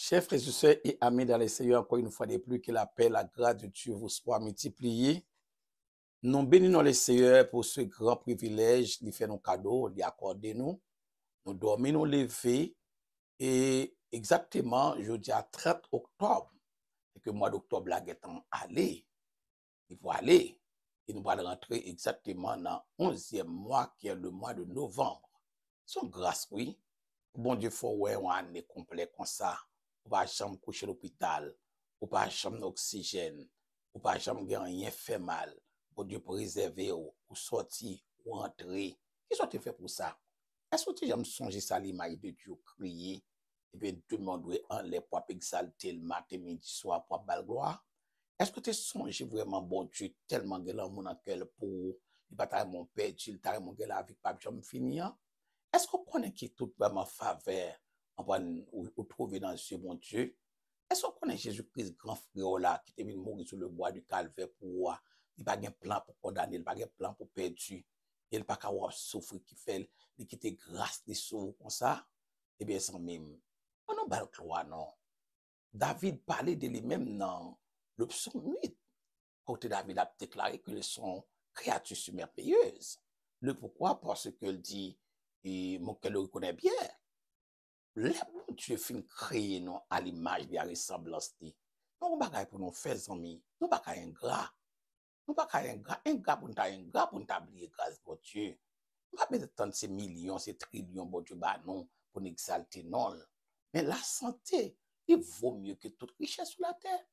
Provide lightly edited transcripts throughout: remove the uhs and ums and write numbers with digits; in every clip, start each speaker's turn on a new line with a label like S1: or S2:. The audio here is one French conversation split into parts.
S1: Chers frères et sœurs et amis dans les Seigneur, encore une fois de plus, que la paix, la grâce de Dieu vous soit multipliée. Nous bénissons les Seigneur pour ce grand privilège, de faire nos cadeaux, d'accorder nous. Nous dormons, nous lever, et exactement, je dis à 30 octobre, et que le mois d'octobre là est en aller, il faut aller, et nous allons rentrer exactement dans le 11e mois, qui est le mois de novembre. Son grâce, oui. Bon Dieu, faut ouais, on année complet comme ça. Ou pas jamais coucher à l'hôpital, ou pas jamais d'oxygène, ou pas jamais rien fait mal. Bon Dieu, préserver ou sortir, ou entrer. Qu'est-ce que tu fais pour ça? Est-ce que tu as jamais songé ça, l'image de Dieu crier, et bien tout le monde doit en l'air pour exalter le matin, midi, soir, pour bal gloire? Est-ce que tu as songé vraiment, bon Dieu, tellement que l'amour dans quel pour, il va t'arrêter mon père, il t'arrêter mon gars la vie, pas jamais finir? Est-ce qu'on connaît qui tout vraiment faveur ou trouver dans ce bon Dieu? Est-ce qu'on connaît Jésus-Christ, grand frère là, qui est venu mourir sur le bois du calvaire pour moi? Il n'a pas de plan pour condamner, il n'a pas de plan pour perdre. Il n'a pas qu'à souffrir, qui fait, il quitte grâce des sauts comme ça. Eh bien, sans même. On n'a pas le non. David parlait de lui-même dans le psaume 8. Côté David a déclaré que sont créatures merveilleuses. Le pourquoi? Parce qu'il dit, et mon cœur le reconnaît bien. Le bon Dieu fin créer nous à l'image de la ressemblance. Nous ne pouvons pas nous faire amis. Nous ne pouvons pas ingrat. Nous ne pouvons pas ingrat pour nous oublier grâce de Dieu. Nous ne pouvons pas mettre ces millions, ces trillions, bon Dieu, bah non, pour nous exalter, non. Mais la santé, il vaut mieux que toute richesse sur la terre.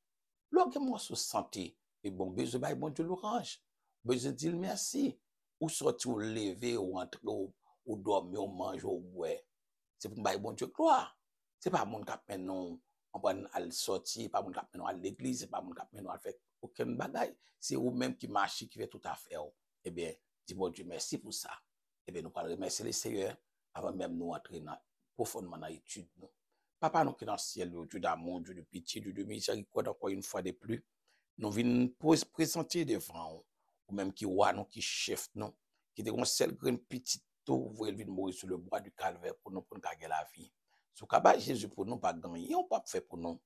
S1: Lorsque sur santé, et bon, besoin de bon Dieu l'orange. Besoin de dire merci. Ou sortir, ou lever, ou entrer, ou dormir, ou manger, ou boire. C'est pour me bon Dieu gloire. C'est pas mon cap non, on va aller sortir, pas mon cap non à l'église, c'est pas mon cap non à faire aucun bagaille. C'est vous-même qui marche, qui fait tout à fait. Eh bien, dis bon Dieu merci pour ça. Eh bien, nous allons remercier le Seigneur avant même nous entrer profondément dans l'étude. Papa, nous qui dans le ciel, Dieu d'amour, Dieu de pitié, Dieu de miséricorde, encore une fois de plus, nous venons présenter devant ou même qui roi, nous, qui chef, nous, qui est un seul grain petit tout, vous venir mourir sur le bois du calvaire pour nous gagner la vie. Ce que Jésus pour nous, pas gagner, on pas faire pour nous.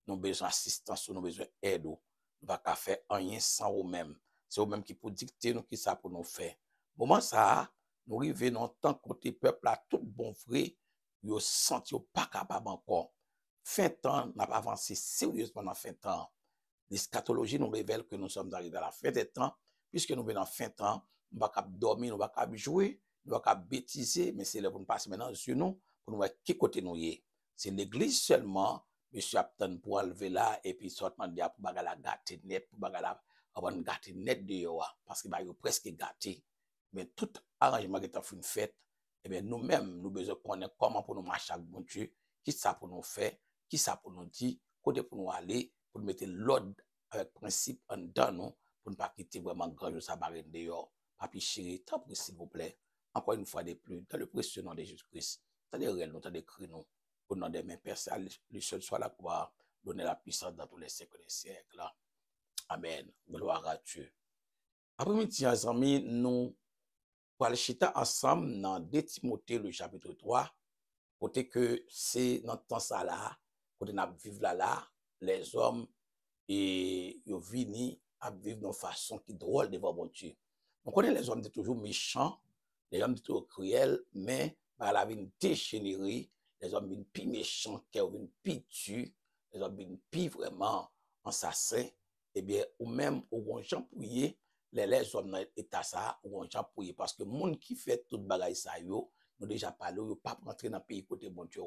S1: Nous avons besoin d'assistance, nous avons besoin d'aide. Nous ne pouvons pas faire rien sans nous-mêmes. C'est nous-mêmes qui pour dicter nous qui ça pour nous faire. Moment ça, nous arrivons dans le temps côté peuple à tout bon vrai, yo senti pas capable encore. Fin temps, n'a pas avancé sérieusement dans fin temps. L'eschatologie nous révèle que nous sommes arrivés à la fin des temps, puisque nous venons en fin de temps, nous ne pouvons pas dormir, nous ne pouvons pas jouer, nous ne pouvons pas bêtiser, mais c'est là pour nous passer maintenant sur nous, pour nous voir qui côté nous y est. C'est l'église seulement, monsieur Apton pour enlever là, et puis sortement de pour bagarre la gâter net, pour bagarre la gâter net de yo, parce que bah, yo presque gâté. Mais tout arrangement qui est fait une fête, eh bien, nous-mêmes, nous besoin connaître comment pour nous marcher avec bon Dieu, qui ça pour nous faire, qui ça pour nous dire, côté pour nous aller, pour nous mettre l'ordre avec principe en dedans, nous, pour ne pas quitter vraiment grand chose à barrer dehors. Papi chéri, tant pis, s'il vous plaît, encore une fois de plus, dans le précieux nom de Jésus-Christ, dans les réels, dans les cris, nous, au nom de mes pères, le seul soit la gloire, donner la puissance dans tous les siècles des siècles. Amen. Gloire à Dieu. Après-midi, mes amis, nous, pour aller chiter ensemble dans 2 Timothée, le chapitre 3, côté que c'est dans temps ça là, côté nous vivons là, les hommes, et ils viennent à vivre d'une façon qui est drôle devant bon Dieu. On connaît les hommes sont toujours méchants, les hommes sont toujours cruels, mais par la vie dégénérée, les hommes sont plus méchants, qui sont plus tués, les hommes sont plus vraiment assassins, eh bien, ou même, ou on gens pouillé, les hommes dans l'état ça, ou on gens pouillé, parce que le monde qui fait tout bagaille ça, yo, nous déjà parlé, yo pas rentrer dans le pays côté bon Dieu,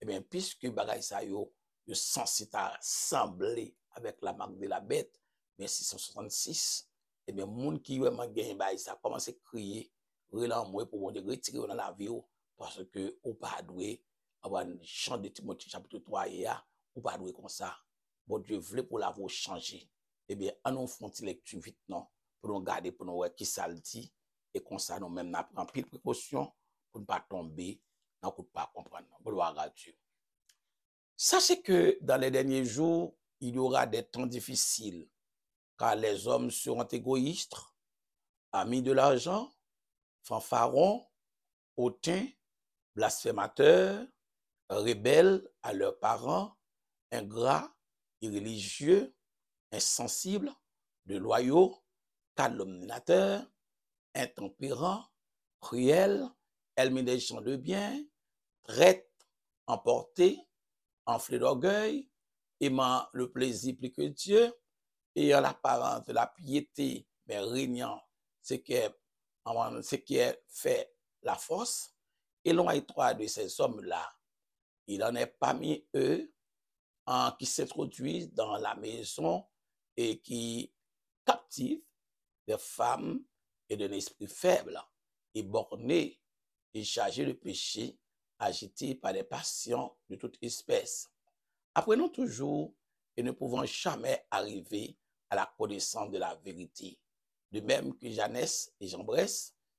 S1: eh bien, puisque bagaille ça, yo censé sembler avec la marque de la bête, mais 666, et bien, moun qui vraiment gagne, ça commence à crier, relan moi pour bon retirer dans la vie, parce que, ou pas doué, avoir un chant de Timothée chapitre 3, ou pas doué comme ça. Bon Dieu voulait pour l'avoir changé. Eh bien, en nous font lecture vite, non, pour nous garder, pour nous voir qui ça le dit, et comme ça, nous même, nous prenons pile précaution pour ne pas tomber, nous ne pas comprendre. Gloire à Dieu. Sachez que dans les derniers jours, il y aura des temps difficiles, car les hommes seront égoïstes, amis de l'argent, fanfarons, hautains, blasphémateurs, rebelles à leurs parents, ingrats, irréligieux, insensibles, déloyaux, calomniateurs, intempérants, cruels, ennemis des gens de bien, traîtres, emportés, enflés d'orgueil, aimant le plaisir plus que Dieu, ayant l'apparence de la piété, mais régnant ce qui est fait la force, et l'on étroit de ces hommes-là. Il en est parmi eux qui s'introduisent dans la maison et qui captivent des femmes et d'un esprit faible et borné et chargé de péché, agité par des passions de toute espèce. Apprenons toujours et ne pouvons jamais arriver à la connaissance de la vérité. De même que Janès et Jambres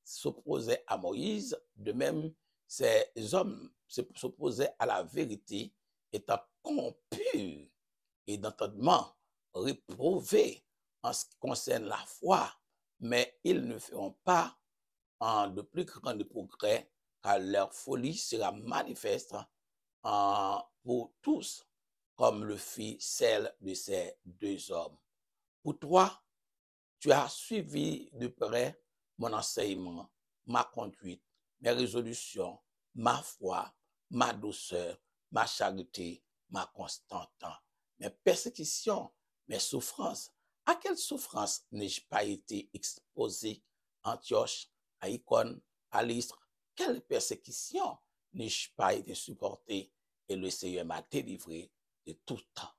S1: s'opposaient à Moïse, de même ces hommes s'opposaient à la vérité, étant corrompus et d'entendement réprouvés en ce qui concerne la foi, mais ils ne feront pas de plus grands progrès, car leur folie sera manifeste pour tous, comme le fit celle de ces deux hommes. Pour toi, tu as suivi de près mon enseignement, ma conduite, mes résolutions, ma foi, ma douceur, ma charité, ma constante, mes persécutions, mes souffrances. À quelle souffrance n'ai-je pas été exposé? Antioche, à Icône, à Lystre, quelle persécution n'ai-je pas été supporté? Et le Seigneur m'a délivré de tout temps.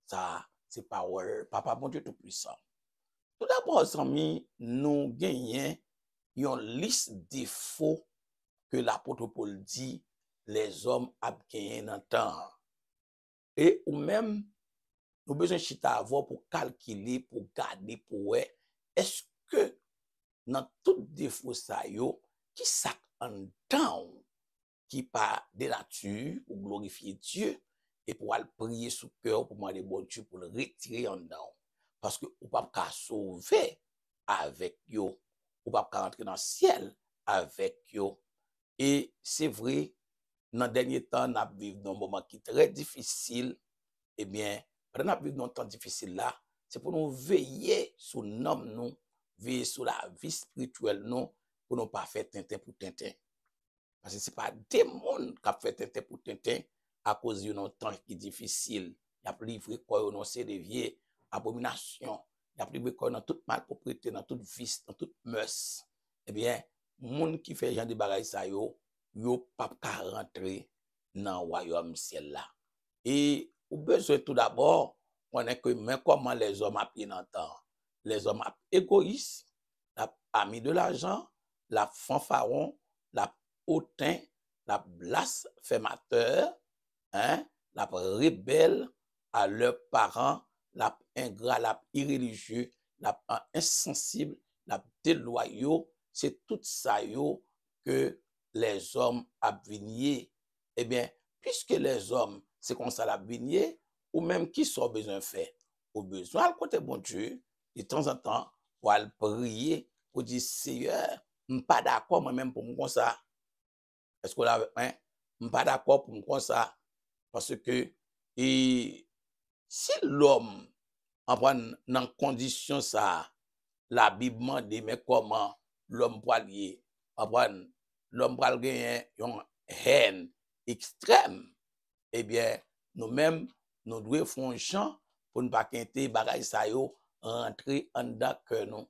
S1: Ça, c'est parole, Papa, mon Dieu Tout-Puissant. Tout d'abord, amis, nous gagnons une liste de défauts que l'apôtre Paul dit les hommes ont gagné dans le temps. Et ou même, nous avons besoin de chita avoir pour calculer, pour garder, pour voir, est-ce que dans tout défaut ça yo, qui ça en temps qui pas de nature pour glorifier Dieu et pour aller prier sous cœur pour demander bon Dieu pour le retirer en dedans. Parce que ou pas qu'à sauver avec yo, ou pas qu'à rentrer dans le ciel avec yo. Et c'est vrai, dans le dernier temps, nous vivons dans un moment qui est très difficile. Eh bien, pendant que nous vivons dans un temps difficile là, c'est pour nous veiller sur nous, veiller sur la vie spirituelle nous, pour ne pas faire tintin pour tintin. Parce que ce n'est pas des gens qui ont fait tintin pour tintin à cause d'un temps qui est difficile. Il y a livré quoi dans ces déviés, abominations. Il y a livré quoi dans toute malpropriété, dans toute vice, dans toute mœurs. Eh bien, les gens qui font genre de bagages ça yo pas qu'à rentrer dans le royaume ciel là. Et au besoin tout d'abord, on est que mais comment les hommes apprennent dans le temps. Les hommes égoïstes, la ami de l'argent, la fanfaron, la hautain, la blasphémateur, hein, la rebelle à leurs parents, la ingrat, la irréligieux, la insensible, la déloyaux, c'est tout ça yo que les hommes abvignés. Eh bien, puisque les hommes, c'est comme ça l'abvigné, ou même qui sont besoin faire, au besoin, à côté bon Dieu, de temps en temps, pour aller prier, pour dire, Seigneur, je ne suis pas d'accord moi-même pour me comme ça. Est-ce que là, hein? Je ne suis pas d'accord pour me comme ça. Parce que et, si l'homme, en dans condition ça, la Bible dit, mais comment l'homme peut lier, l'homme peut gagner une haine extrême, eh bien, nous-mêmes, nous devons faire un champ pour ne pas quitter bagay sa yo rentrer en dedans que nous.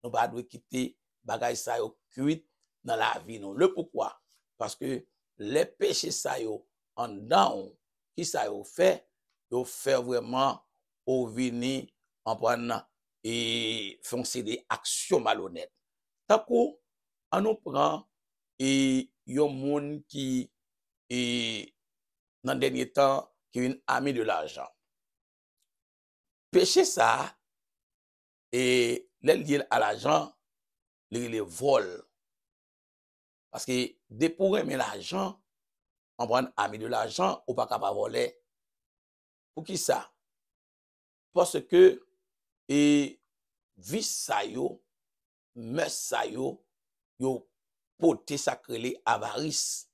S1: Nous ne devons pas quitter bagay sa yo cuit dans la vie nous. Le pourquoi? Parce que les péchés sa yo en dedans, qui ça yo fait vraiment au venir en prenant et foncer des actions malhonnêtes. Tant qu'on nous prend et yon monde qui et dans le dernier temps qui est une amie de l'argent. Péché ça et les liés à l'argent, les vol. Parce que dès pour aimer l'argent, on prend ami de l'argent ou pas capable voler. Pour qui ça? Parce que et vie ça yo, mes ça yo poté sacré avarice.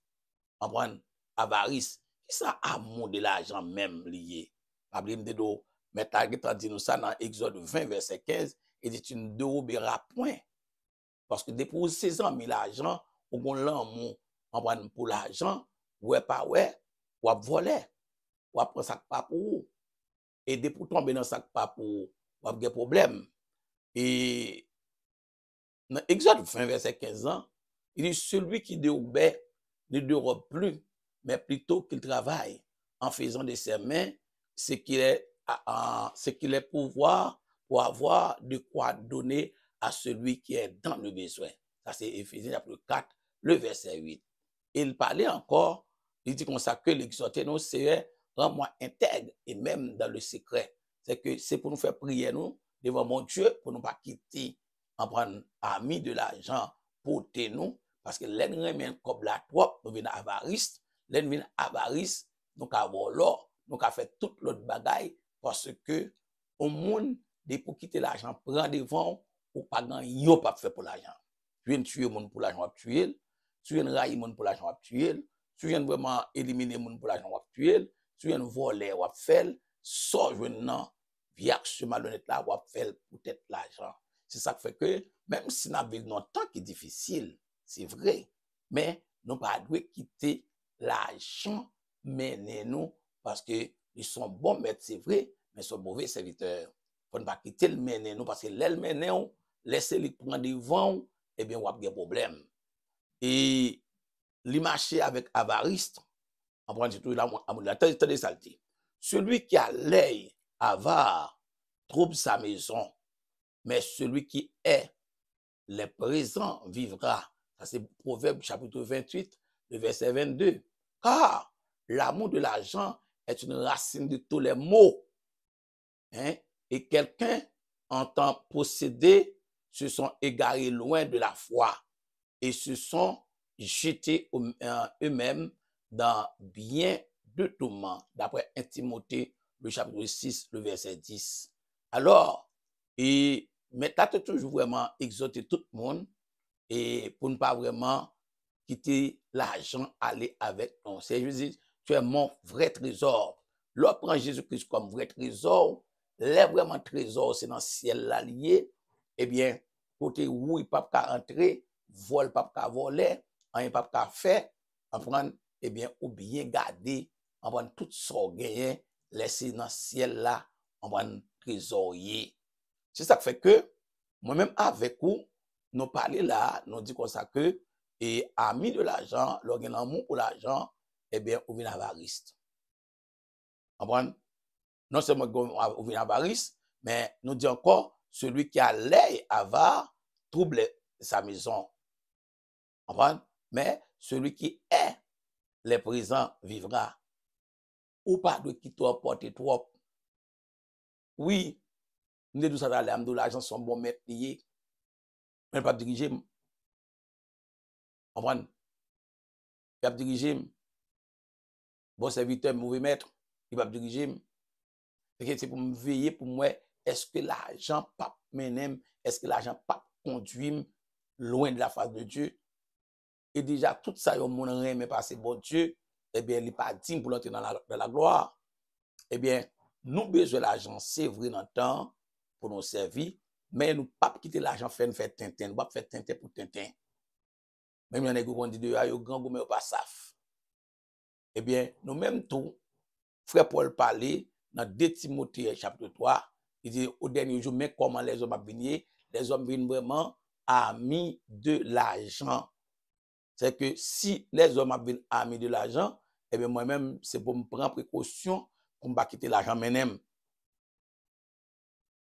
S1: On prend avarice. Qui ça amour de l'argent même lié? La Bible dit, mais t'as dit nous ça dans Exode 20, verset 15, et dit, tu ne déroberas point. Parce que depuis 16 ans, l'argent, ou bon l'amour, en prendre pour l'argent, ouais, pas ouais, ou à voler, ou à prendre ça pas pour vous. Et depuis tomber dans ça pas pour vous, ou à des problèmes. Et dans Exode 20, verset 15 ans, il dit, celui qui déobéit ne dérobe plus, mais plutôt qu'il travaille en faisant de ses mains ce qu'il est pouvoir pour avoir de quoi donner à celui qui est dans le besoin. Ça, c'est Éphésiens chapitre 4, le verset 8. Il parlait encore, il dit comme ça que l'exhorter nous, c'est rends-moi intègre et même dans le secret. C'est que c'est pour nous faire prier nous devant mon Dieu, pour ne pas quitter en prendre ami de l'argent pour nous, parce que l'ennemi comme la trop, nous venons avarice, l'ennemi avarice, nous avons l'or, nous avons fait toute l'autre bagaille, parce que au monde, dès pour quitter l'argent, prend devant, ou pas gagner, pas fait pour l'argent. Tu viens tuer monde pour l'argent, tuer, tu viens railler monde pour l'argent, tuer, tu viens vraiment éliminer monde pour l'argent, tuer, tu viens voler, ou faire, sans non, via ce malhonnête là, ou faire peut-être l'argent. C'est ça qui fait que, même si nous avons un temps qui est difficile, c'est vrai, mais nous ne pouvons pas quitter l'argent, mener nous, parce que ils sont bons maîtres, c'est vrai, mais ils sont mauvais serviteurs. Il ne faut pas quitter le mener nous, parce que l'aile mener nous, laisser les prendre devant, eh bien, on a des problèmes. Et les marcher avec avariste, on prend tout là, on a des saletés. Celui qui a l'œil avare trouble sa maison, mais celui qui est le présent vivra. Ça, c'est Proverbe chapitre 28, le verset 22. Car l'amour de l'argent est une racine de tous les maux. Hein? Et quelqu'un entend posséder, se sont égarés loin de la foi et se sont jetés eux-mêmes dans bien de tourments, d'après 1 Timothée, le chapitre 6, le verset 10. Alors, mais tu as toujours vraiment exhorté tout le monde et pour ne pas vraiment quitter l'argent, aller avec nous. C'est je dis, tu es mon vrai trésor. L'on prend Jésus-Christ comme vrai trésor, les vraiment trésor, c'est dans le ciel là lié, eh bien, côté où il ne peut pas entrer, vol pas qu'à voler, rien pas qu'à faire, en prendre, eh bien, ou bien garder, en prendre tout ça gagné, laisser dans le ciel là, en prendre trésorier. C'est ça qui fait que, moi-même avec vous, nous parlons là, nous disons comme ça que, et ami de l'argent, l'organe amour pour l'argent, eh bien, ou bien avariste. Comprendre? Non seulement ou bien avariste, mais nous disons encore, celui qui a l'œil avare trouble sa maison. Comprendre? Mais celui qui est le présent vivra. Ou pas de qui toi porter trop. Oui, nous disons ça dans l'argent sont bons maîtres liés, mais pas diriger. Comprendre? Il va diriger. Bon serviteur, mauvais maître, il va diriger. C'est pour me veiller pour moi, est-ce que l'argent pas menem, est-ce que l'argent pas conduit loin de la face de Dieu? Et déjà, tout ça, yon moun mais passer bon Dieu, eh bien, il pas digne pour l'entrer dans la gloire. Eh bien, nous besoin de l'argent, c'est vrai dans le temps, pour nous servir, mais nous pas quitter l'argent faire tintin, nous pas faire tintin pour tintin. Même il y en a qui disent, yo grand goumé ou pas saf. Eh bien, nous même tout, frère Paul parlait dans 2 Timothée chapitre 3, il dit au dernier jour, mais comment les hommes viennent? Les hommes viennent vraiment amis de l'argent. C'est que si les hommes viennent amis de l'argent, eh bien moi-même, c'est pour me prendre précaution pour ne pas quitter l'argent menem.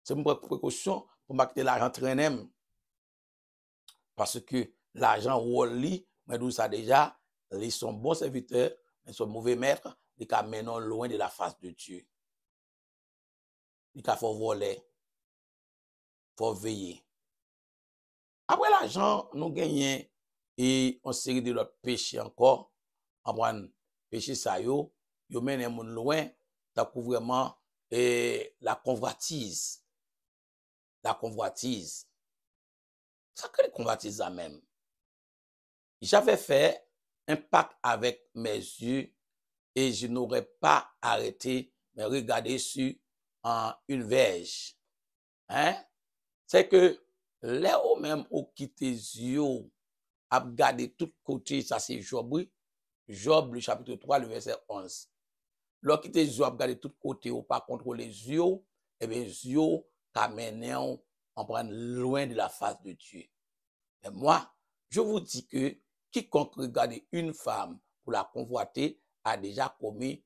S1: C'est pour me prendre précaution pour ne pas quitter l'argent traînem. Parce que l'argent woli, mais d'où ça déjà, ils sont bons serviteurs, mais ils sont mauvais maîtres, ils sont menant loin de la face de Dieu. Il faut voler, il faut veiller. Après l'argent, nous gagnons et on série de l'autre péché encore. Après péché ça yo mène moun loin, t'as vraiment la convoitise. La convoitise. Ça que les convoitises ça même. J'avais fait un pacte avec mes yeux et je n'aurais pas arrêté, mais regardé sur une verge. Hein? C'est que là où même au quitte yeux, à regarder tout côté, ça c'est Job, oui. Job, le chapitre 3, le verset 11. Lorsque tes yeux à regarder tout côté ou pas contrôler les yeux, eh bien, les yeux t'amènent en prendre loin de la face de Dieu. Et moi, je vous dis que quiconque regarde une femme pour la convoiter a déjà commis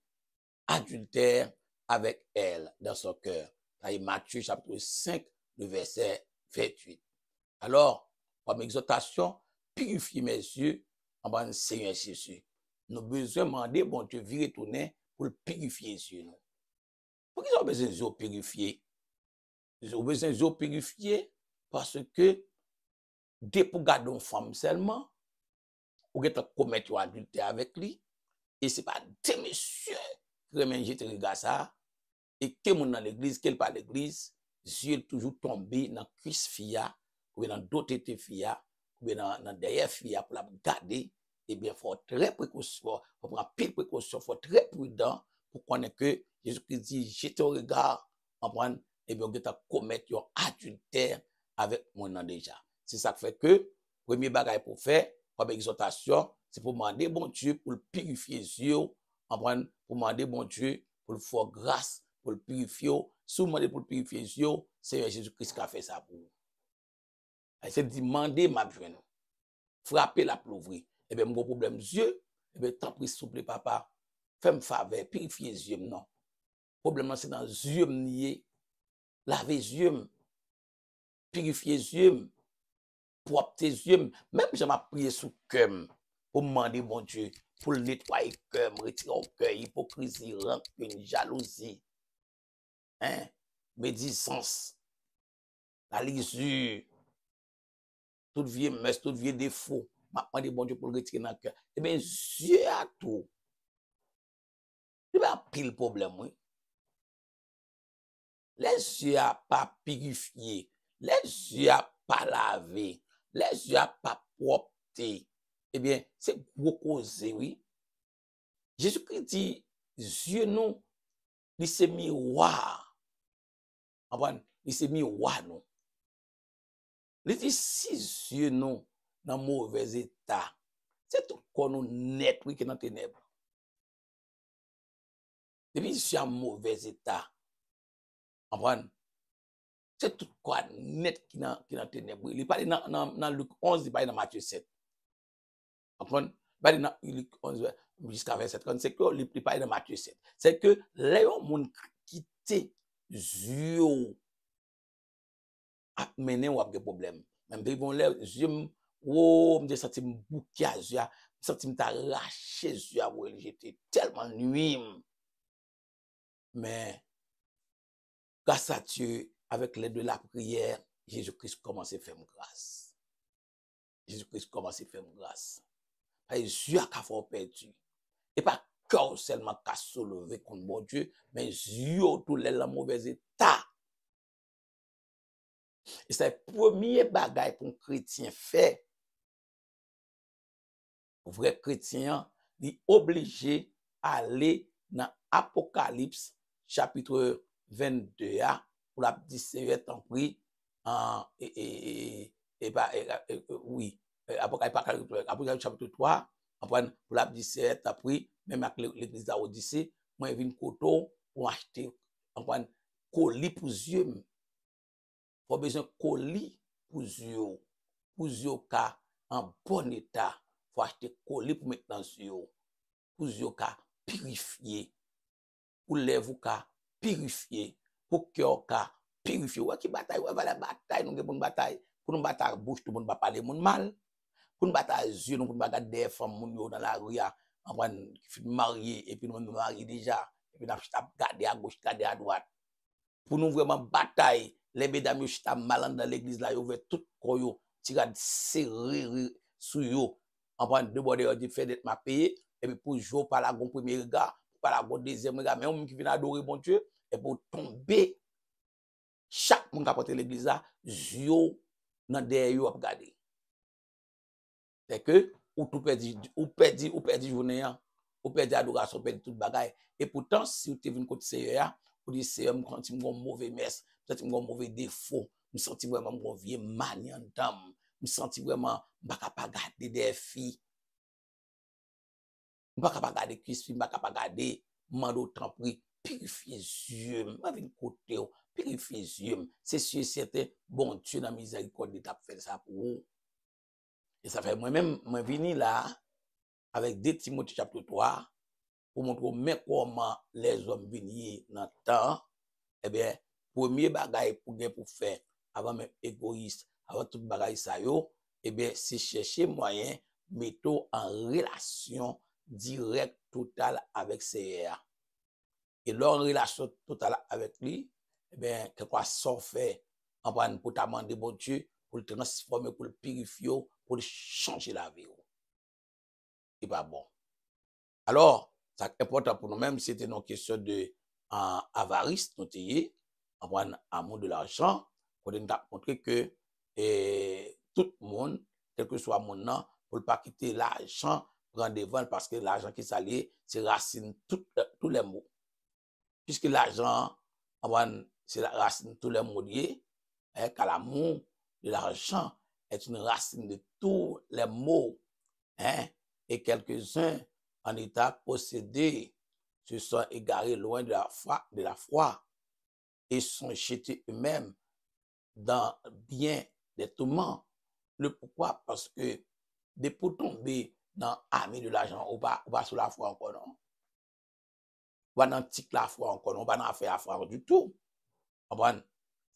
S1: adultère avec elle dans son cœur. C'est Matthieu chapitre 5, le verset 28. Alors, comme exhortation, purifier mes yeux en bas de Seigneur Jésus. Nous avons besoin de demander, bon Dieu, virer tourner pour purifier les yeux. Pourquoi ils ont besoin de yeux purifiés? Ils ont besoin de yeux purifiés parce que dès pour garder une femme seulement, ou que commettre un adultère avec lui, et ce n'est pas des messieurs qui remettent jeter le gars ça, et que mon dans l'église, qu'elle pas l'église, yeux toujours tombé dans cuisse fia, ou bien dans d'autres fia, ou bien dans derrière fia pour la garder, eh bien, il faut très précaution, il faut prendre pile précaution, il faut très prudent pour connaître que Jésus-Christ dit, jete au regard, en prendre, eh bien, on doit commettre un adultère avec mon nom déjà. C'est ça qui fait que, premier bagage pour faire, comme exhortation, c'est pour demander bon Dieu pour le purifier les yeux, en prendre, pour demander bon Dieu pour le faire grâce, pour le purifier. Si vous demandez pour le purifier les yeux, c'est Jésus-Christ qui a fait ça pour vous. C'est demander ma joie. Frapper la plouvrie. Eh bien, mon problème yeux, eh bien, tant pis, s'il vous plaît, papa, fais-moi faveur, purifier les yeux, non. Le problème, c'est dans les yeux, nier, laver les yeux, purifier les yeux, propre tes yeux. Même si je m'ai prié sous cœur, pour demander, bon Dieu, pour le nettoyer le cœur, retirer au cœur, hypocrisie, rancune, jalousie, hein, médisance, la lisure, tout vieux mess, tout vieux défaut. M'a demandé bon Dieu pour le retirer dans le cœur. Eh bien, Dieu a tout. Il y a pile problème, oui. Les yeux a pas purifié, les yeux a pas lavé, les yeux a pas propre. Eh bien, c'est gros cause, oui. Jésus-Christ dit, yeux nous, il s'est miroir. Il s'est miroir, nous. Il dit, si yeux nous, dans mauvais état, c'est tout qu'on nous net, oui, qui est dans ténèbres. Depuis yeux en mauvais état, c'est tout quoi net qui dans ténèbres. Il parle dans Luc 11, il parle dans Matthieu 7. Il parle dans Luc 11 jusqu'à verset 30, c'est que il parle dans Matthieu 7. C'est que les gens qui quittent yeux a mené ou a des problèmes. Même ils vont les yeux, oh, me senti me bouquer à yeux, me senti me t'arracher yeux, j'étais tellement nuit. Mais grâce à Dieu, avec l'aide de la prière, Jésus-Christ commence à faire grâce. Jésus-Christ commence à faire grâce. Et Dieu a qu'à faire perdu. Et pas cœur seulement qu'à se lever contre mon Dieu, mais Dieu tout les mauvais état. Et c'est le premier bagage pour un chrétien fait. Un vrai chrétien, il est obligé à aller dans Apocalypse chapitre 22 pour la 17 en prix oui, Apocalypse chapitre 3 pour la 17 après même avec l'église d'Odyssée, moi je viens koto pour acheter colis pour yeux. Faut besoin colis pour yeux ka en bon état. Faut acheter colis pour mettre dans yeux. Pour yeux ka purifier. Pour lèvres ka purifier. Pour cœur ka purifier. Ouais qui bataille, ouais la bataille, nous avons une bataille. Pour nous battre bouche, tout le monde va parler mon mal. Pour nous battre yeux, nous pour nous battre des femmes dans la rue, en train de marier, et puis nous marier déjà. Et puis nous garder à gauche, garder à droite. Pour nous vraiment bataille, les mesdames qui sont mal dans l'église là, ils ont tout koyo, tirade serré sous yo. En train de border de fait d'être ma payé, et puis pour jouer par la gon premier regard, par la gon deuxième regard, mais on qui vient adorer bon Dieu, et pour tomber, chaque monde qui a porté l'église là, yo dans derrière yo à regarder. C'est que, ou tout perdu journée, ou perdre adoration, perdre toute bagaille. Et pourtant, si vous êtes venu côté Seigneur, vous dites, Seigneur, je sens un mauvais mess, je sens un mauvais défaut, je sens vraiment un vieux maniant d'âme, je sens vraiment, je ne peux pas garder des filles, je ne peux pas garder cuisse, je ne peux pas garder, mando temps pris, purifier yeux, je viens côté, purifier yeux, c'est sûr, c'était bon Dieu dans la miséricorde, il a fait ça pour vous. Et ça fait moi-même, je viens là, avec 2 Timothée chapitre 3, pour montrer mais comment les hommes viennent dans le temps, eh bien, premier bagage pour faire, avant même égoïste, avant tout bagage ça yo, eh bien, c'est chercher moyen, mettre en relation directe, totale avec Seigneur. Et leur relation totale avec lui, eh bien, quelque quoi ça fait, en prendre pour t'amender bon Dieu, pour le transformer, pour le purifier, pour le changer la vie. C'est pas bon. Alors, c'est important pour nous-mêmes, c'était une question de avarice, nous en prendre amour de l'argent, pour nous montrer que tout le monde, quel que soit mon nom, pour ne pas quitter l'argent, prendre devant, parce que l'argent qui s'allie, c'est racine tous les mots. Puisque l'argent, c'est la racine de tous les mots liés, car l'amour de l'argent est une racine de tous les mots, et quelques-uns en état possédés se sont égarés loin de la foi et sont jetés eux-mêmes dans bien des tourments. Le pourquoi? Parce que pour tomber dans l'armée de l'argent, on va sur la foi encore, non? On va dans tic la foi encore, on va dans faire la foi du tout. Il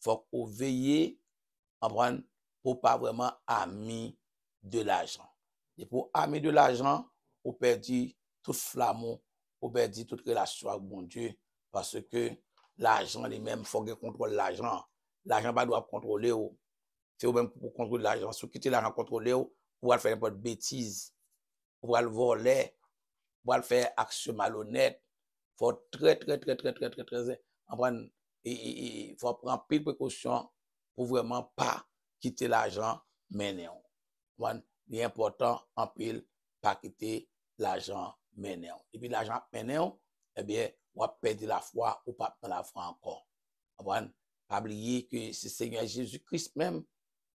S1: faut qu'on veille pour pas vraiment ami de l'argent. Et pour ami de l'argent, on perdit tout flamon, on perdit toute relation avec bon Dieu, parce que l'argent lui-même, il faut qu'il contrôle l'argent. L'argent pas doit contrôler. C'est au même pour contrôler l'argent. Si vous quittez l'argent contrôler, vous pouvez faire n'importe bêtise, vous pouvez le voler, vous pouvez faire action malhonnête. Il faut très, il faut prendre plus de précautions pour vraiment pas quitter l'argent mené. Il est important en pile pas quitter l'argent mené. Et puis l'argent mené, eh bien, on va perdre la foi ou pas prendre la foi encore. Pas oublier que c'est Seigneur Jésus-Christ même,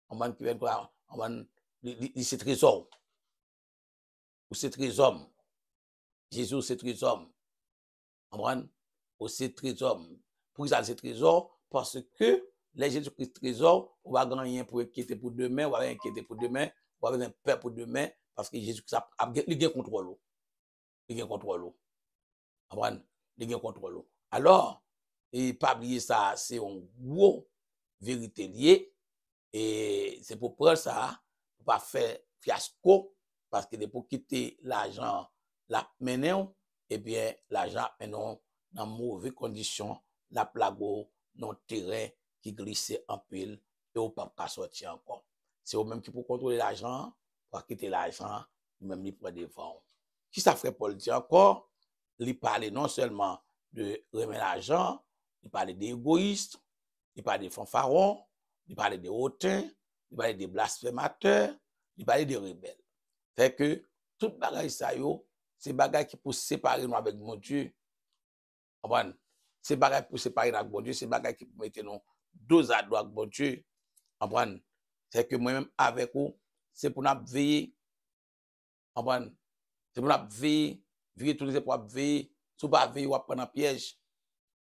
S1: qui vient quoi, c'est trésor. Ou c'est trésor. Jésus, c'est trésor. Ou c'est trésor. Pour ça, c'est trésor, parce que les Jésus-Christ trésor, on va gagner pour inquiéter pour demain, on va inquiéter pour demain, on va avoir peur pour demain, parce que Jésus-Christ a contrôle. Il a contrôle. Il a contrôle. Alors, et pas oublier ça, c'est un gros vérité liée, et c'est pour prendre ça, pour pas faire fiasco, parce que pour quitter l'argent, la maintenant, eh bien, l'argent maintenant, dans mauvaises conditions, la plago, dans terrain qui glissait en pile, et au pas qu'à sortir encore. C'est eux même qui pour contrôler l'argent, pour quitter l'argent, même il prend des vents. Qui ça fait Paul dit encore? Il parle non seulement de remettre l'argent, il parle d'égoïstes, il parle des fanfarons, il parle des hautains, il parle des blasphémateurs, il parle des rebelles. Fait que tout bagage ça yo, c'est bagage qui pour séparer nous avec mon Dieu. C'est bagage pour séparer nous avec mon Dieu, c'est bagage qui pour mettre nous dos à dos avec mon Dieu. C'est que moi-même avec vous, c'est pour nous veiller. C'est pour nous veiller tous les pour veiller. Si vous pas veiller, vous prendre un piège.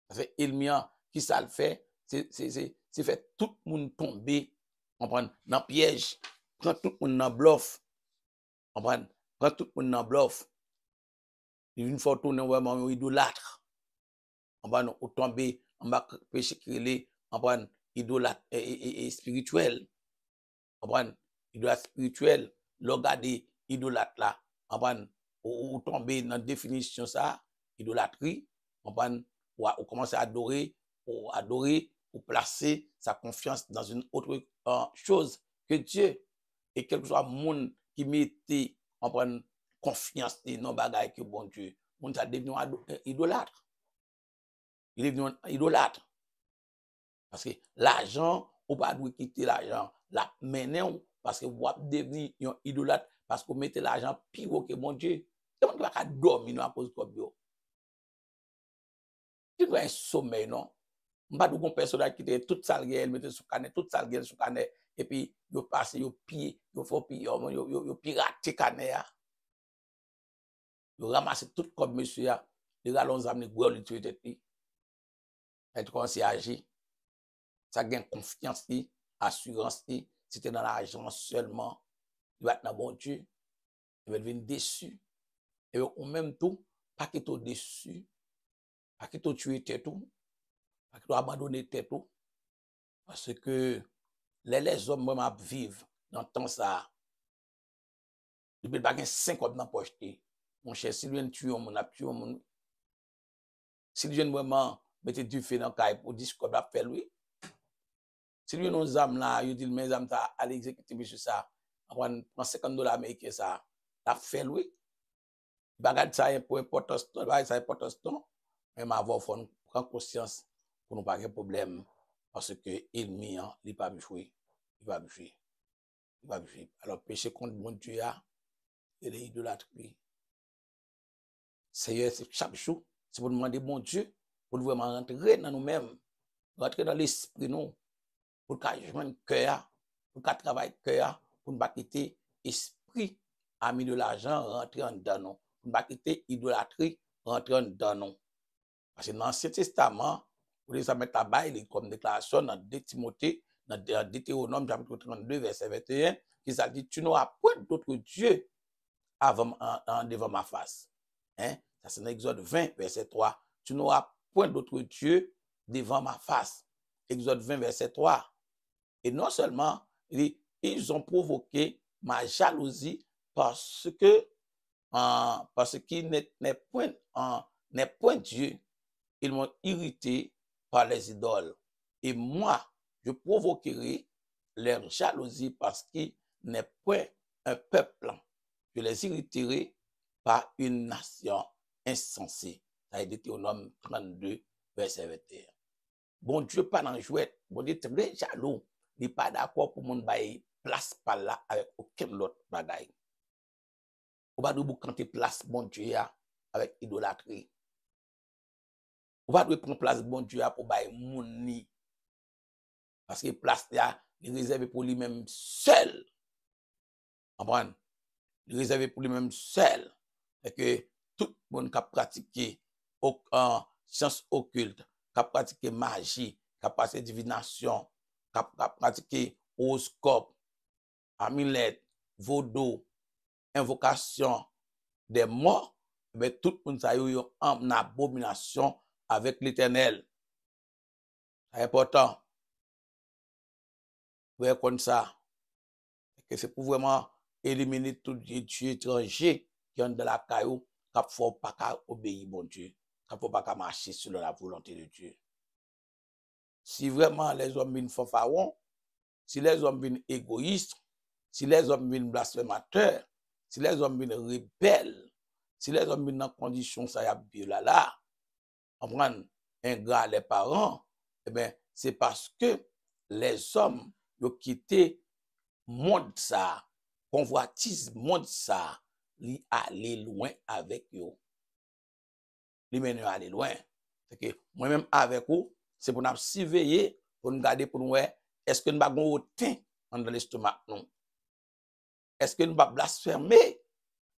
S1: Parce que Ilmian, qui ça le fait, c'est fait tout le monde tomber, dans le piège, prend tout le monde dans bluff, prend tout le monde dans bluff. Une fois tourner vraiment idolâtre, on tomber en bas péché créé, idolâtre et spirituel, idolâtre spirituel, le regarder idolâtre là, ou tomber dans définition ça, idolâtrie, ou commencer à adorer, ou placer sa confiance dans une autre chose que Dieu. Et quel que soit le monde qui mettait en prendre confiance dans nos bagages que bon Dieu, monde ça devenu idolâtre. Il est devenu idolâtre. Parce que l'argent, on pas doit quitter l'argent. La mener parce que vous devenu un idolâtre parce que vous mettez l'argent pire que mon Dieu. Comment tu vas dormir à cause de quoi? Tu dois un sommeil, non? Pas de personne qui était toute sale, elle mettait sous canet, toute sale, sous canet, et puis, yo passe, yo pille, yo faut piller, yo pirate canet, yo ramasse tout comme monsieur, les galons amenés, gros, lui tuer tête, et comment c'est agi, ça gagne confiance, assurance, si tu es dans l'argent seulement, tu vas être dans bon Dieu, tu vas devenir déçu, et au même tout, pas que tu déçu, pas que tu tuer tête, pas que tu abandonner tête, parce que les hommes même vivent dans le temps ça, depuis le bagage 50 dans poche, mon cher, si lui tue on a tué on, si lui vraiment mettre du feu dans caille pour dire ce qu'on a fait lui, si lui nos âmes là, il dit mes âmes ta à l'exécuter monsieur ça, on prend $50 américains ça, la fait lui, bagage ça pour importance, bagage ça importance non, même avoir faut prendre conscience pour nous pas de problème parce que ennemi il pas jouer, il va jouer, il va jouer. Alors péché contre bon Dieu et l'idolâtrie. Seigneur, chaque jour, c'est pour demander bon Dieu, pour vraiment rentrer dans nous-mêmes, rentrer dans l'esprit nous, pour qu'on joigne cœur, pour qu'on travaille cœur, pour ne pas quitter esprit, ami de l'argent, rentrer en dedans nous, pour ne pas quitter idolâtrie, rentrer en dedans nous. Parce que dans l'Ancien Testament, pour les mettre à bail, comme déclaration dans 2 Timothée, dans Deutéronome, chapitre 32, verset 21, qui a dit, tu n'auras point d'autre Dieu devant ma face. Hein? Ça c'est dans Exode 20, verset 3. Tu n'auras point d'autre Dieu devant ma face. Exode 20, verset 3. Et non seulement, ils ont provoqué ma jalousie parce qu'il n'est point Dieu. Ils m'ont irrité par les idoles. Et moi, je provoquerai leur jalousie parce qu'il n'est point un peuple. Je les irriterai par une nation insensée. Ça est Deutéronome 32, verset 21. Bon Dieu, pas dans jouet. Bon Dieu, très jaloux. Il n'est pas d'accord pour mon bail place par là avec aucun autre bagaille. On va nous quand place bon Dieu avec idolâtrie. On va prendre place bon Dieu pour bail mouni. Parce que place là, il est réservé pour lui-même seul. Comprendre? Il est réservé pour lui-même seul. Et que tout le monde qui a pratiqué science occulte, qui a pratiqué magie, qui a pratiqué divination, qui a pratiqué horoscope, amulet, vaudou, invocation des morts, mais tout le monde a eu en abomination avec l'Éternel. C'est important. Vous voyez comme ça. Que c'est pour vraiment éliminer tout Dieu étranger qui est dans la caillou, qui ne faut pas obéir bon Dieu, qui ne faut pas marcher selon la volonté de Dieu. Si vraiment les hommes viennent fanfarons, si les hommes viennent égoïstes, si les hommes viennent blasphémateurs, si les hommes viennent rebelles, si les hommes viennent dans conditions ça y a bien là, on prend ingrat les parents, eh bien, c'est parce que les hommes ont quitté monde ça, convoitise monde ça, li aller loin avec eux. Li mène aller loin. C'est que moi-même avec vous, c'est pour nous surveiller, pour nous garder pour nous est-ce que nous pas gon autin dans l'estomac non? Est-ce que nous pas blasphémer?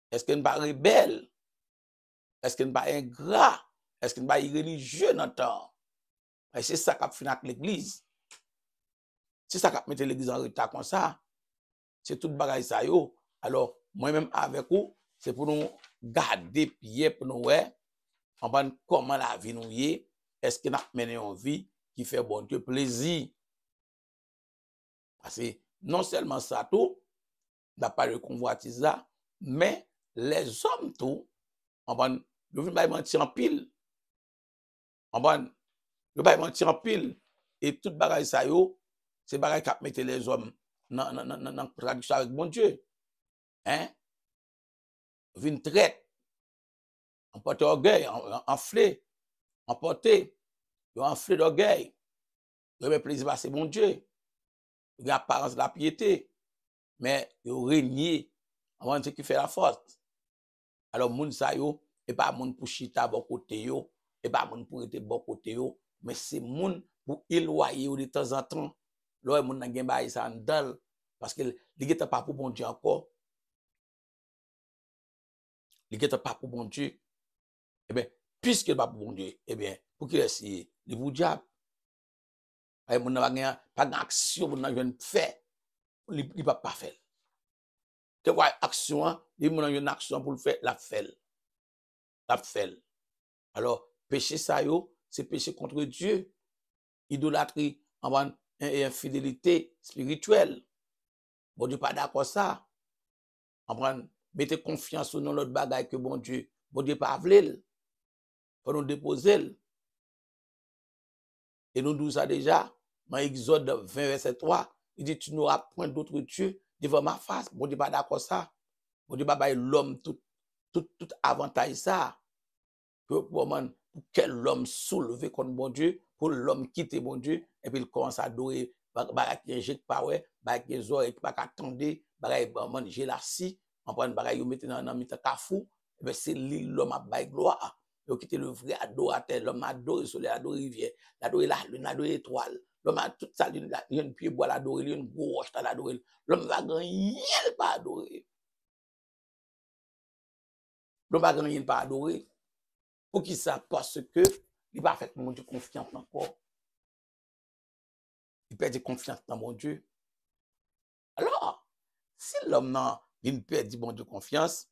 S1: Est-ce que nous pas rebelle? Est-ce que nous pas ingrat? Est-ce que nous pas irréligieux dans le temps? Et c'est ça qu'a fait avec l'église. C'est ça qu'a mis l'église en retard comme ça. C'est tout bagaille ça yo. Alors, moi-même avec vous, c'est pour nous garder pied pour nous comprendre comment la vie nous est. Est-ce que nous menons une vie qui fait bon Dieu plaisir? Parce que non seulement ça tout, n'a pas de convoitise, mais les hommes tout, le vin pas mentir en pile. Le pas mentir en pile. Et tout bagaille ça yo, c'est bagaille qui mette les hommes dans contradiction avec bon Dieu. Hein? Vin traite, emporter orgueil, enflé, emporter, enflé d'orgueil. Le plaisir c'est bon Dieu. Il y a apparence de la piété, mais il régner avant ce qui fait la force. Alors, moun sa yo, et pas moun pour chita bon côté yo, et pas moun pour être bon côté yo, mais c'est moun pour éloigner de temps en temps. Là, moun nan gen bay sa ndal, parce que li geta pas pour bon Dieu encore. Li geta pas pour bon Dieu. Eh bien, puisque pas pour bon Dieu, eh bien, pour qu'il essaye, li pour diable. Ay moun nan pas d'action, moun nan jwenn fait, li pas faire. Que quoi action, li moun nan jwenn action pour le faire, la fait. La fait. Alors, péché ça yo, c'est péché contre Dieu. Idolâtrie, et infidélité spirituelle. Bon Dieu pas d'accord ça. Mettez confiance dans l'autre bagaille que bon Dieu pas vle. Faut nous déposer. Et nous disons ça déjà, dans Exode 20, verset 3, il dit, tu n'auras point d'autre Dieu devant ma face. Bon Dieu pas d'accord ça. Bon Dieu pas bailler l'homme tout avantage ça. Pour quel l'homme soulevé contre bon Dieu, pour l'homme quitter bon Dieu, et puis il commence à adorer, bagay qui injecte pas ouais, bagay qui oreilles qui pas attendre, bagay manger la si, on prend bagay yo mette dans mitan kafou, et ben c'est l'homme a bail gloire. Yo quitter le vrai adorateur, l'homme adore soleil, adore rivière, adore la lune, adore étoile. L'homme a tout ça, il a un pied bois l'adorer, il a une gauche l'adorer. L'homme va gagner pas adorer. L'homme va gagner pas adorer. Pour qui ça? Parce que il va faire mon Dieu confiance encore. Il perd confiance dans mon Dieu. Alors, si l'homme il perd mon Dieu confiance,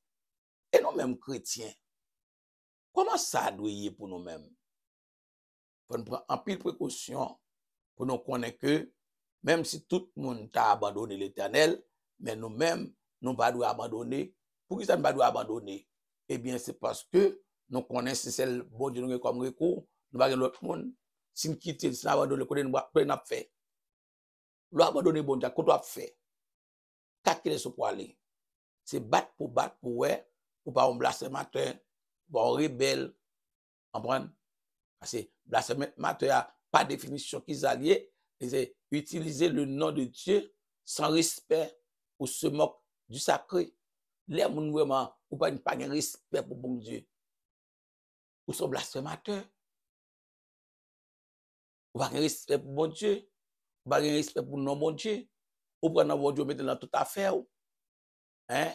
S1: et nous-mêmes chrétiens, comment ça doit y être pour nous-mêmes? Faut nous prendre en pile précaution pour nous connaître que même si tout le monde a abandonné l'Éternel, mais nous-mêmes, nous ne pas abandonner. Pour qui ça ne pas abandonner? Eh bien, c'est parce que nous connaissons c'est le bon Dieu nous comme recours, nous pas l'autre monde. Si nous quittons, si nous abandonnons, nous avons fait. Nous abandonner bon Dieu, qu'on doit faire. Qu'est-ce qu'il est pour aller? C'est battre, pour ouais, pour pas un blasphémateur, pour un rebelle, comprendre? Parce que blasphémateur pas définition qu'ils alliés, c'est utiliser le nom de Dieu sans respect ou se moque du sacré. Les gens vraiment ou pas de respect pour bon Dieu. Ou sont blasphémateurs. Ou pas de respect pour bon Dieu. Ou pas de respect pour non bon Dieu. Ou prendre bon Dieu mettre dans toute affaire. Hein?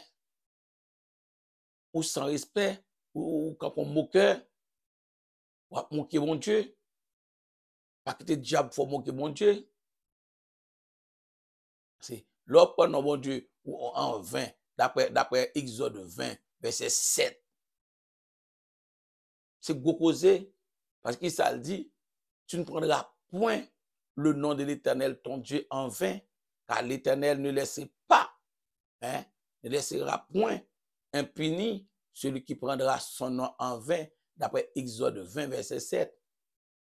S1: Ou sans respect. Ou quand on moqueur. Ou moquer bon Dieu. Pas quitter le diable pour moquer bon Dieu. C'est l'autre prendre bon Dieu ou en 20, d'après Exode 20, verset 7. C'est gros causé. Parce qu'il ça le dit, tu ne prendras point le nom de l'Éternel, ton Dieu, en vain, car l'Éternel ne laisse pas, ne laissera point impuni celui qui prendra son nom en vain, d'après Exode 20, verset 7.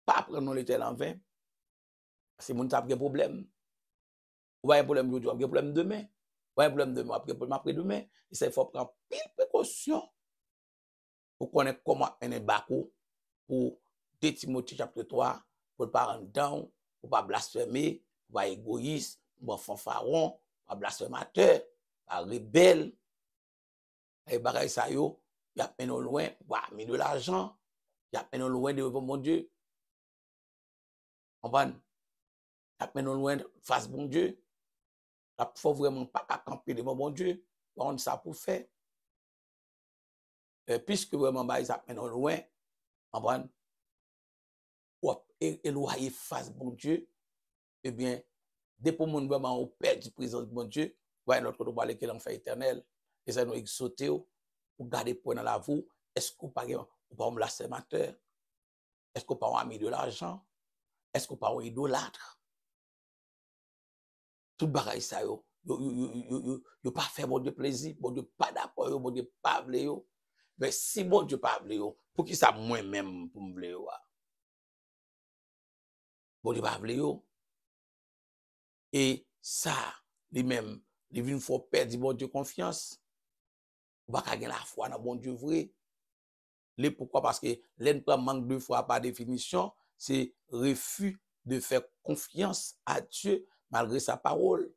S1: Pas prendre l'Éternel en vain. C'est mon tape de problème. Ou pas un problème aujourd'hui, un problème demain. Ou un problème demain, après-demain. Et ça, il faut prendre pile précaution pour connaître comment on est bako pour 2 Timothée chapitre 3, pour ne pas rendre down, pour ne pas blasphémer, pour ne pas égoïste, pour ne pas fanfaron, pour ne pas blasphémateur, pour ne pas rebelle. Et bagaille ça yo, il y a peine loin, pour amener de l'argent, il y a peine loin de mon Dieu. Comprendre? Il y a peine loin face bon Dieu. Il ne faut vraiment pas camper devant mon Dieu. On ça pour faire. Puisque vraiment, ils a peine loin, comprendre? Ou éloigner face bon Dieu, eh bien, dès pour mon vraiment au père du présence de bon Dieu, ouais, notre côté parler que l'enfer éternel, et ça nous exauter, pour garder point dans la vie, est-ce qu'on pas un blasphémateur? Est-ce qu'on pas un ami de l'argent? Est-ce qu'on pas un idolâtre? Tout bagaille ça yo pas fait bon Dieu plaisir, bon Dieu pas d'accord, bon Dieu pas vle yo. Mais si bon Dieu pas vle yo, pour qui ça moi-même pour me vle yo? Bon Dieu pas vle yo. Et ça, lui-même, il vient faut perdre bon Dieu confiance. Ou pas gagner la foi dans bon Dieu vrai. Pourquoi? Parce que l'un manque de foi par définition, c'est refus de faire confiance à Dieu malgré sa parole.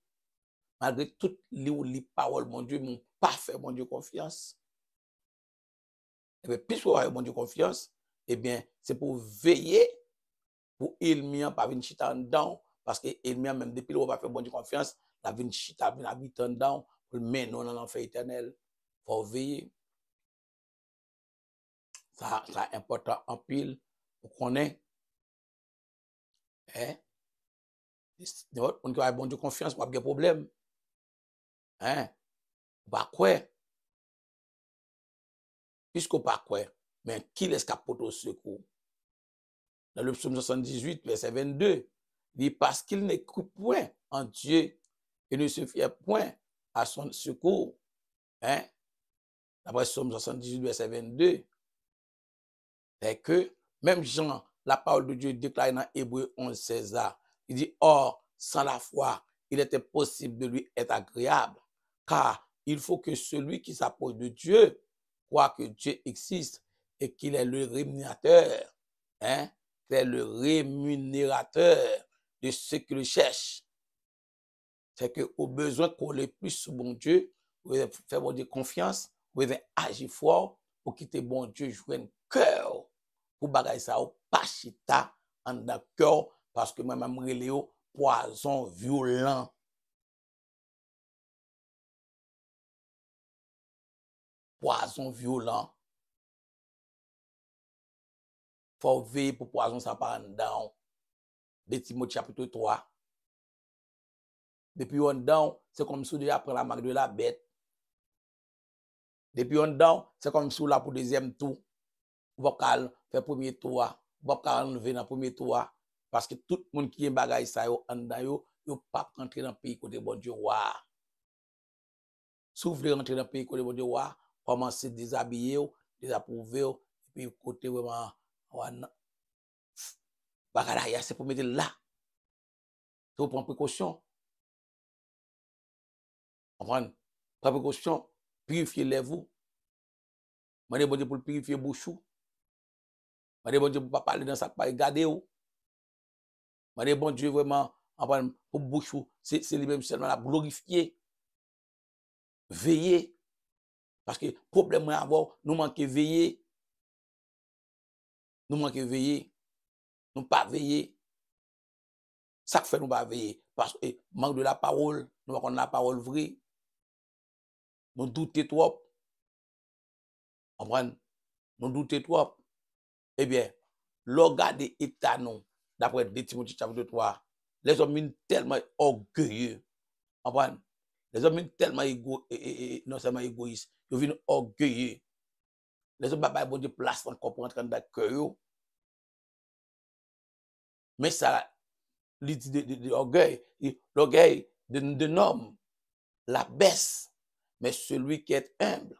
S1: Malgré toutes les paroles, mon Dieu, mon pas fait, mon Dieu, confiance. Et bien, puisque vous avez bon Dieu confiance, eh bien, c'est pour veiller pour ennemi pas venir chita en dedans parce que ennemi même depuis le va faire bon Dieu confiance, la venir chita venir habiter en dedans pour mener nous dans l'enfer éternel. Faut veiller. Ça important en pile pour connaître hein on qui a bon Dieu confiance pas de problème hein pas quoi puisque pas quoi mais qui laisse capote au secours dans le psaume 78 verset 22 dit parce qu'il n'écoute point en Dieu et ne se fie point à son secours hein d'après psaume 78 verset 22 c'est que même Jean la parole de Dieu déclare dans Hébreu 11:16 là il dit or sans la foi il était possible de lui être agréable car il faut que celui qui s'approche de Dieu croit que Dieu existe et qu'il est le rémunérateur hein qu'il est le rémunérateur de ceux qui le cherchent. C'est que au besoin qu'on le plus sur bon Dieu, vous devez faire bon Dieu confiance, vous devez agir fort pour quitter bon Dieu, jouer un cœur pour bagailler ça au pas chita en dans cœur parce que moi-même reléo poison violent. Poison violent. Faut veiller pour poison ça pas en dedans. De Timothée chapitre 3. Depuis en dedans, c'est comme si on déjà prend la marque de la bête. Depuis en dedans, c'est comme si on là pour deuxième tour. Vous pouvez faire premier tour. Vous pouvez enlever dans premier tour. Parce que tout le monde qui est bagay ça yo en dedans yo, yo pas rentrer dans le pays côté bon Dieu roi. Si vous voulez rentrer dans le pays côté bon Dieu roi, commencez à déshabiller, désapprouver, et puis côté vraiment, bagay c'est pour mettre là. Il faut prendre précaution. Prendre précaution, purifier les vous. Mandez bon Dieu pour purifier bouchou. Mandez bon Dieu pour pas parler dans ça, pas regarder ou. Mandez bon Dieu vraiment, pour bouchou, c'est lui-même seulement la glorifier. Veiller. Parce que problème à avoir, nous manquons veiller. Nous manquons veiller. Nous pas veiller. Ça fait nous pas veiller. Parce que manque de la parole, nous avons la parole vraie. Nous doutons trop. Nous doutons trop. Eh bien, l'organe de l'État, non, d'après 2 Timothée chapitre 3, les hommes sont tellement orgueilleux. Les hommes sont tellement non seulement égoïstes, ils viennent orgueilleux. Les hommes ne bon Dieu place encore pour entrer dans le cœur. Mais ça, l'orgueil, l'orgueil de l'homme, la baisse. Mais celui qui est humble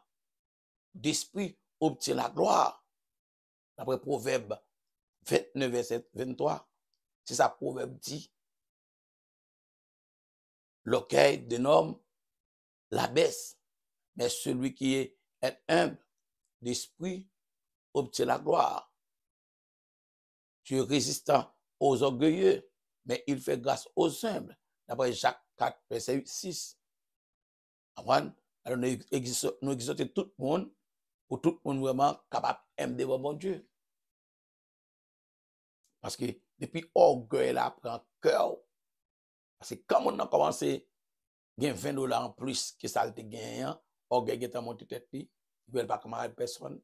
S1: d'esprit obtient la gloire. D'après Proverbe 29, verset 23, c'est ça Proverbe dit. L'orgueil d'un homme la baisse. Mais celui qui est humble d'esprit obtient la gloire. Tu es résistant aux orgueilleux, mais il fait grâce aux humbles. D'après Jacques 4, verset 6. Alors, nous exhortons tout le monde, pour tout le monde vraiment capable d'aimer devant bon Dieu. Parce que depuis orgueil là prend cœur, parce que quand on a commencé à gagner $20 en plus que ça a été gagné, orgueil est monté tête, il ne veut pas camarade personne.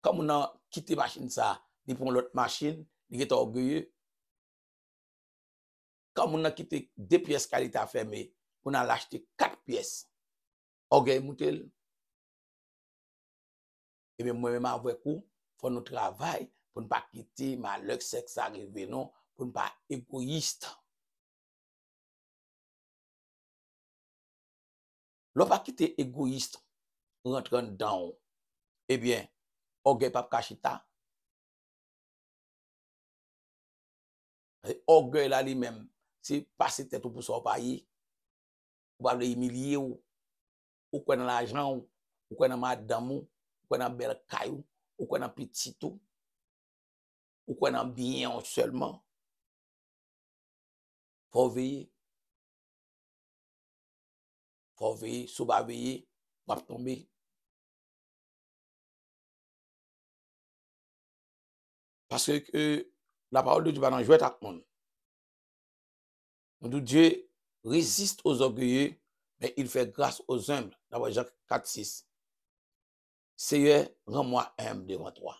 S1: Comme on a quitté la machine, ça, il prend l'autre machine, il est orgueilleux. Comme on a quitté 2 pièces qualité à fermer, on a acheté 4 pièces. Orgueil moutel. Et bien, moi-même, avec vous, il faut nous travailler pour ne pas quitter malheur sexe arrivé, non, pour ne pas être égoïste. L'on pas quitter égoïste, rentrant dedans, eh bien, orgueil pas cachita. Orgueil là lui-même, c'est passer tête pour son pays, ou aller humilier ou quoi dans l'argent, ou quoi dans madame, ou quoi dans belle caillou, ou quoi dans petit tout, ou quoi dans bien seulement. Faut veiller, sous pas veiller, va tomber. Parce que la parole de Dieu va dans jouer à tout le monde. Donc Dieu résiste aux orgueilleux, mais il fait grâce aux humbles. D'abord Jacques 4, 6. Seigneur, rends-moi humble devant toi.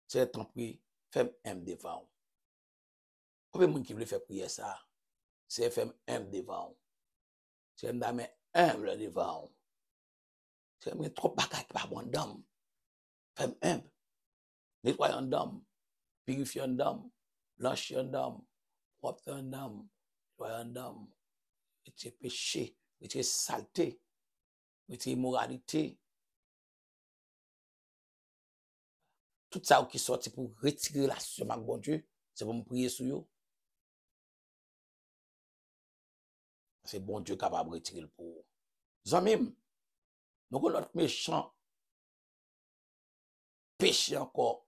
S1: Seigneur, t'en prie, fais-moi humble devant toi. Combien de monde qui veut faire prier ça? Seigneur, fais-moi humble devant toi. Seigneur, me humble devant toi. Seigneur, me trop bagaille par bon d'homme. Fais-moi humble. Nettoie un d'homme. Purifie un homme, blanchir un homme, propre un homme, nettoyer un homme, retirer péché, retirer saleté, retirer immoralité. Tout ça qui sorti pour retirer la avec bon Dieu, c'est pour me prier sur eux. C'est bon Dieu capable de retirer le pour vous. Zamim, nous avons l'autre méchant péché encore,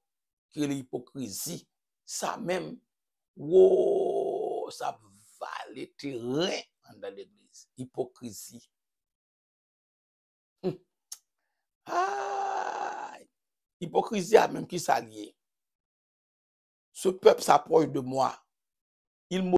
S1: qui est l'hypocrisie. Ça même, wow, ça va les terrains dans l'église. Hypocrisie. Ah, hypocrisie a même qui s'allie. Ce peuple s'approche de moi. Il me...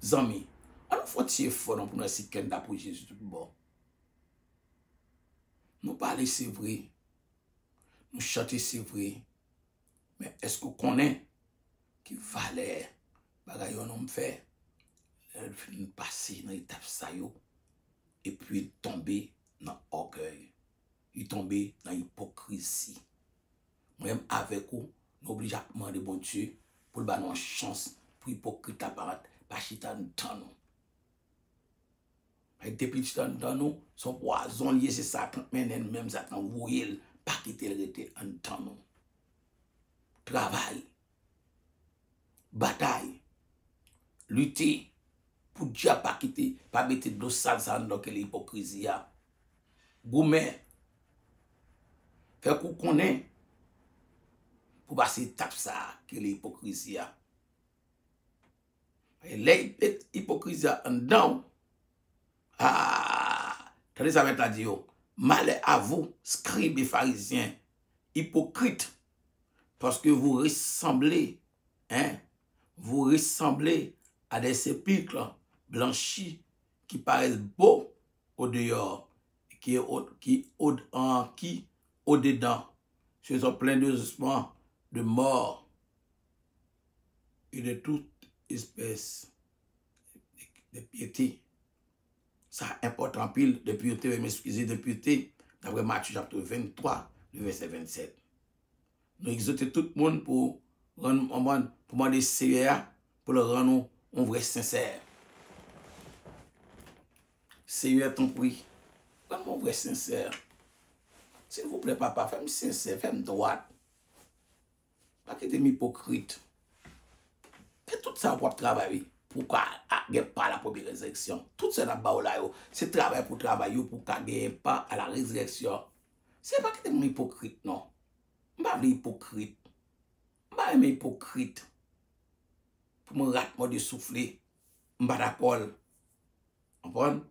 S1: Zami, on faut tirer fort pour nous essayer de pour Jésus tout bon. Nous parler c'est vrai, nous chanter c'est vrai, mais est-ce qu'on connaît qui valait bagaille on nous fait, nous passer dans l'étape ça yo, et puis tomber dans l'orgueil, il tomber dans l'hypocrisie. Même avec vous, nous obligons à demander bon Dieu pour le donner une chance pour l'hypocrite apparaître, pas chita dans nous. Et depuis que dans nous, son poison lié, c'est Satan, mais même Satan, vous voyez, pas quitter le rete en temps nous. Travail, bataille, lutter, pour Dieu pas quitter, pas mettre de sale dans l'hypocrisie. Goumé, fait qu'on connaît, pour passer tape ça, que l'hypocrisie. Et l'hypocrisie en dedans, ah, tenez ça avec la dit, malheur à vous, scribes et pharisiens, hypocrites, parce que vous ressemblez, vous ressemblez à des sépulcres blanchis qui paraissent beaux au dehors, qui au dedans, ce sont pleins de morts et de toute espèce de piété. Ça importe en pile de pureté, m'excuser de pureté, d'après Matthieu chapitre 23, le verset 27. Nous exhortons tout le monde pour demander Seigneur, pour le rendre un vrai sincère. Seigneur, ton prix, rends-moi un vrai sincère. S'il vous plaît, papa, fais-moi sincère, fais-moi droite. Pas que tu es hypocrite. Fais tout ça pour travailler. Pourquoi il n'y a pas la première résurrection? Tout ça là, c'est travail pour travailler pour qu'il n'y ait pas à la résurrection. C'est pas que tu es hypocrite, non. Je ne suis pas hypocrite. Je ne suis pas hypocrite. Pour me rater de souffler, je ne suis pas d'accord. Vous comprenez?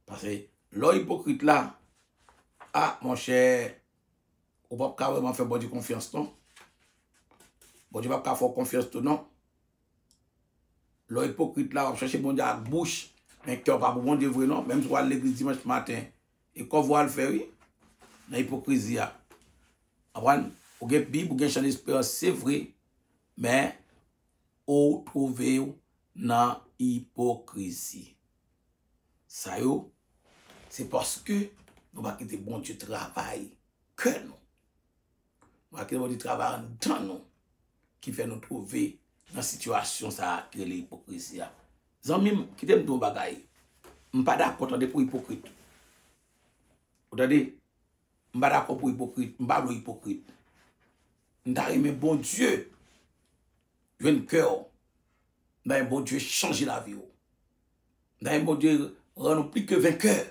S1: Parce que l'hypocrite là, ah, mon cher, on ne peut pas vraiment faire bon Dieu confiance, non? Bon Dieu ne peut pas faire confiance, non? L'hypocrite là, on cherche bon Dieu à la bouche, mais qui n'a pas bon Dieu vrai, non? Même si on va à l'église dimanche matin, et qu'on voit le faire, oui, dans l'hypocrisie. Vous Ou gen Bible, ou gen chan d'espérance, c'est vrai, mais ou trouve dans hypocrisie. Ça yo, c'est parce que nous va quitter bon Dieu travail que nous. Nous va quitter bon Dieu travail dans nous qui fait nous trouver dans situation ça qui est l'hypocrisie. Zanmi qui t'aime ton bagay. M'pas d'accord pour hypocrite. Vous entendez? M'pas d'accord pour hypocrite, m'pas hypocrite. M'ta aimé bon Dieu. Je un cœur. M'ta bon Dieu changer la vie. M'ta bon Dieu rend nous plus que vainqueurs.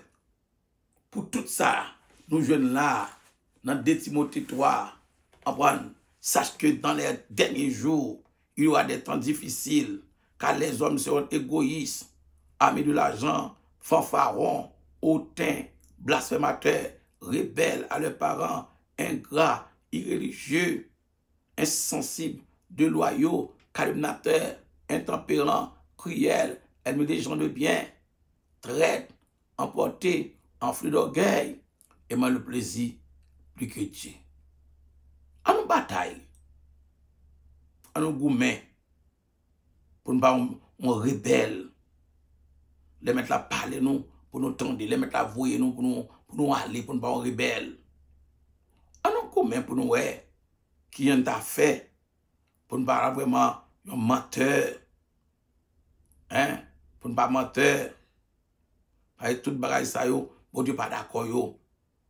S1: Pour tout ça, nous jeunes là, dans 2 Timothée 3, sache que dans les derniers jours, il y aura des temps difficiles, car les hommes seront égoïstes, amis de l'argent, fanfarons, hautains, blasphémateurs, rebelles à leurs parents, ingrats, irréligieux, insensibles, déloyaux, calomniateurs, intempérants, cruels, ennemis des gens de bien, traîtres, emportés, enflés d'orgueil, aimant le plaisir plus que Dieu. À nous bataille, à nous gourmets, pour ne pas on rebelle, les mettre la parler nous, pour nous tendre, les mettre la voyer nous, pour nous aller, pour ne pas on rebelle. À nous gourmets pour nous ouais, qui en t'a fait, pour ne pas vraiment un menteur, hein, pour ne pas menteur, avec tout bagage ça yo, bon Dieu pas d'accord yo.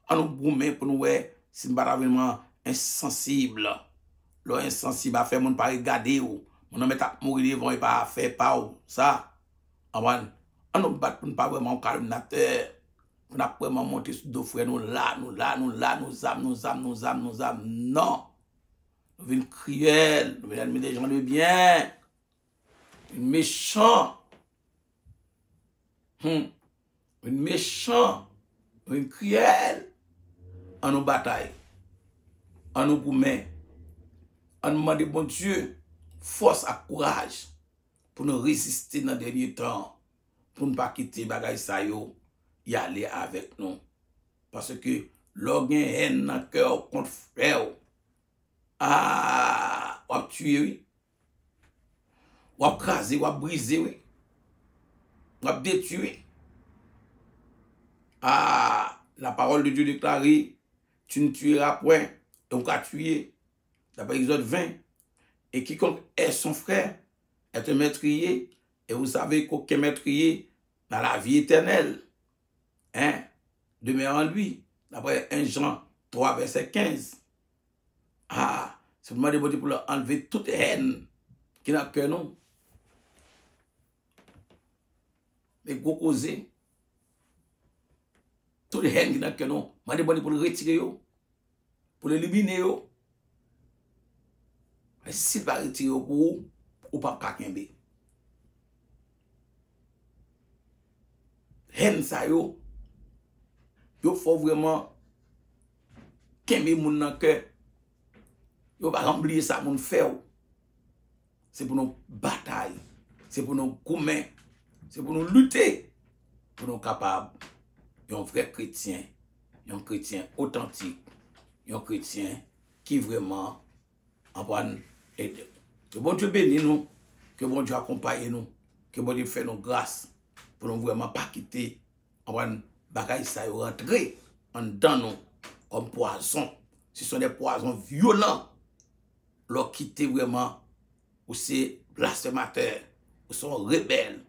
S1: À nous gourmets pour nous ouais, si nous pas vraiment insensible. L'on insensible à faire mon pas regarder ou mon homme est mourir devant et pas faire pas ou ça. On nous bat pour ne pas vraiment calomniateur. On a vraiment monter sur deux frères nous là, nous âmes. Non. Nous venons cruel, nous venons des gens de bien. Une méchant. Une méchant. Une cruel. En nous bataille. En nous gourmet. On nous demande, bon Dieu, force et courage pour nous résister dans les derniers temps, pour ne pas quitter bagay sa yo, y aller avec nous. Parce que l'orgueil haine dans le cœur contre frère. Ah, on tuer, oui. On craser, on briser, oui. On détruire. Ah, la parole de Dieu déclarée, tu ne tueras point, et on va tuer. D'après Exode 20, et quiconque est son frère est un meurtrier, et vous savez qu'aucun meurtrier dans la vie éternelle, hein, demeure en lui. D'après 1 Jean 3, verset 15. Ah, c'est pour demander pour leur enlever toute haine qui n'a que nous. Mais gros causer, toute haine qui n'a que nous, demandez pour le retirer, pour l'éliminer. Mais si vous ne retirez pas pour vous, ou pas kakembe. Haine ça yo faut vraiment kembe moun nan cœur. Yo pas oublier ça moun fait. C'est pour nous bataille, c'est pour nous commettre, c'est pour nous lutter, pour nous capables un vrai chrétien, un chrétien authentique, un chrétien qui vraiment en aider. Que bon Dieu bénisse nous, que bon Dieu accompagne nous, que bon Dieu fait nous grâce pour nous vraiment pas quitter en bagaille ça rentrer en dedans nous comme poison. Ce sont des poisons violents. Leur quitter vraiment ou c'est blasphémateurs, ou sont rebelles,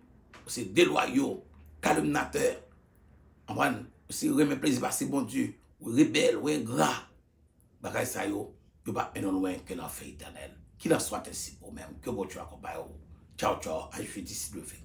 S1: ou c'est déloyaux, calomniateurs. Ou c'est remet plaisir parce que bon Dieu, ou rebelle, ou ingrat. Bagaille ça yo pas un loin que l'enfer éternel. Qu'il en soit ainsi pour même. Que bon Dieu accompagne. Ciao, ciao. À jeudi si le fait.